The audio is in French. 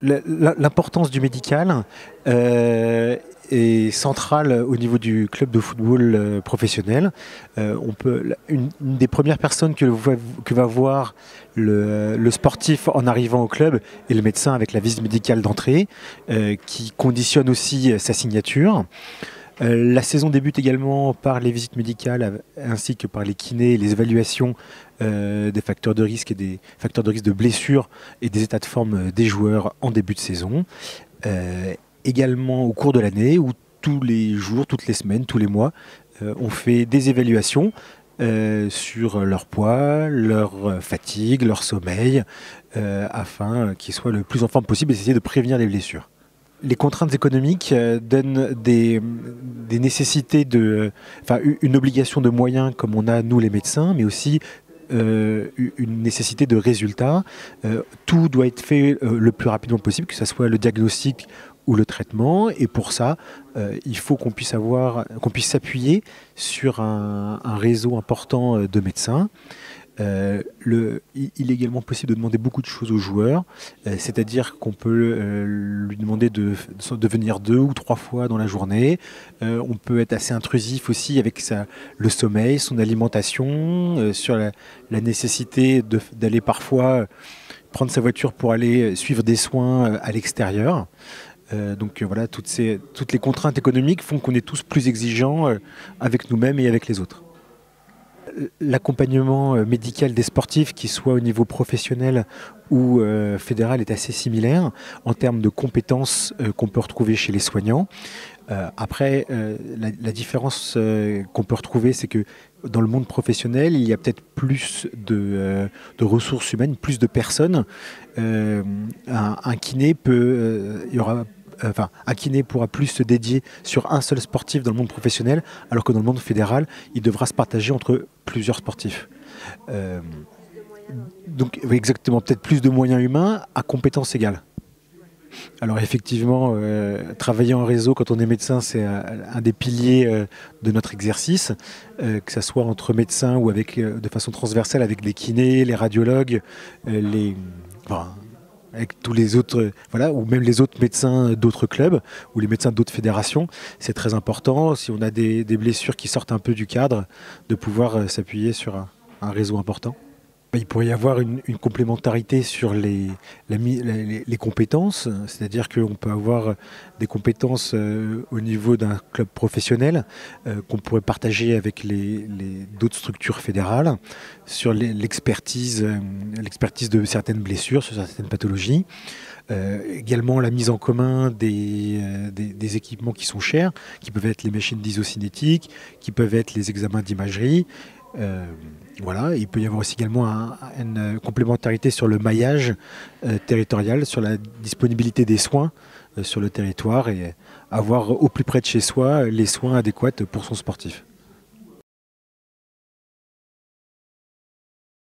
L'importance du médical est centrale au niveau du club de football professionnel. Une des premières personnes que va voir le sportif en arrivant au club est le médecin avec la visite médicale d'entrée qui conditionne aussi sa signature. La saison débute également par les visites médicales ainsi que par les kinés et les évaluations des facteurs de risque et des facteurs de risque de blessure et des états de forme des joueurs en début de saison. Également au cours de l'année où tous les jours, toutes les semaines, tous les mois, on fait des évaluations sur leur poids, leur fatigue, leur sommeil, afin qu'ils soient le plus en forme possible et essayer de prévenir les blessures. Les contraintes économiques donnent des nécessités une obligation de moyens comme on a nous les médecins, mais aussi une nécessité de résultats. Tout doit être fait le plus rapidement possible, que ce soit le diagnostic ou le traitement. Et pour ça, il faut qu'on puisse s'appuyer sur un réseau important de médecins. Il est également possible de demander beaucoup de choses aux joueurs, c'est-à-dire qu'on peut lui demander de venir 2 ou 3 fois dans la journée. On peut être assez intrusif aussi avec le sommeil, son alimentation, sur la nécessité d'aller parfois prendre sa voiture pour aller suivre des soins à l'extérieur. Donc voilà, toutes les contraintes économiques font qu'on est tous plus exigeants avec nous-mêmes et avec les autres. L'accompagnement médical des sportifs, qu'il soit au niveau professionnel ou fédéral, est assez similaire en termes de compétences qu'on peut retrouver chez les soignants. Après, la différence qu'on peut retrouver, c'est que dans le monde professionnel, il y a peut-être plus de ressources humaines, plus de personnes. Un kiné un kiné pourra plus se dédier sur un seul sportif dans le monde professionnel, alors que dans le monde fédéral, il devra se partager entre plusieurs sportifs. Donc oui, exactement, peut-être plus de moyens humains à compétences égales. Alors effectivement, travailler en réseau quand on est médecin, c'est un des piliers de notre exercice, que ce soit entre médecins ou de façon transversale avec les kinés, les radiologues, avec tous les autres, ou même les autres médecins d'autres clubs ou les médecins d'autres fédérations. C'est très important, si on a des blessures qui sortent un peu du cadre, de pouvoir s'appuyer sur un réseau important. Il pourrait y avoir une complémentarité sur les compétences, c'est-à-dire qu'on peut avoir des compétences au niveau d'un club professionnel qu'on pourrait partager avec d'autres structures fédérales sur l'expertise de certaines blessures, sur certaines pathologies. Également la mise en commun des équipements qui sont chers, qui peuvent être les machines d'isocinétique, qui peuvent être les examens d'imagerie. Il peut y avoir aussi également une complémentarité sur le maillage territorial, sur la disponibilité des soins sur le territoire et avoir au plus près de chez soi les soins adéquats pour son sportif.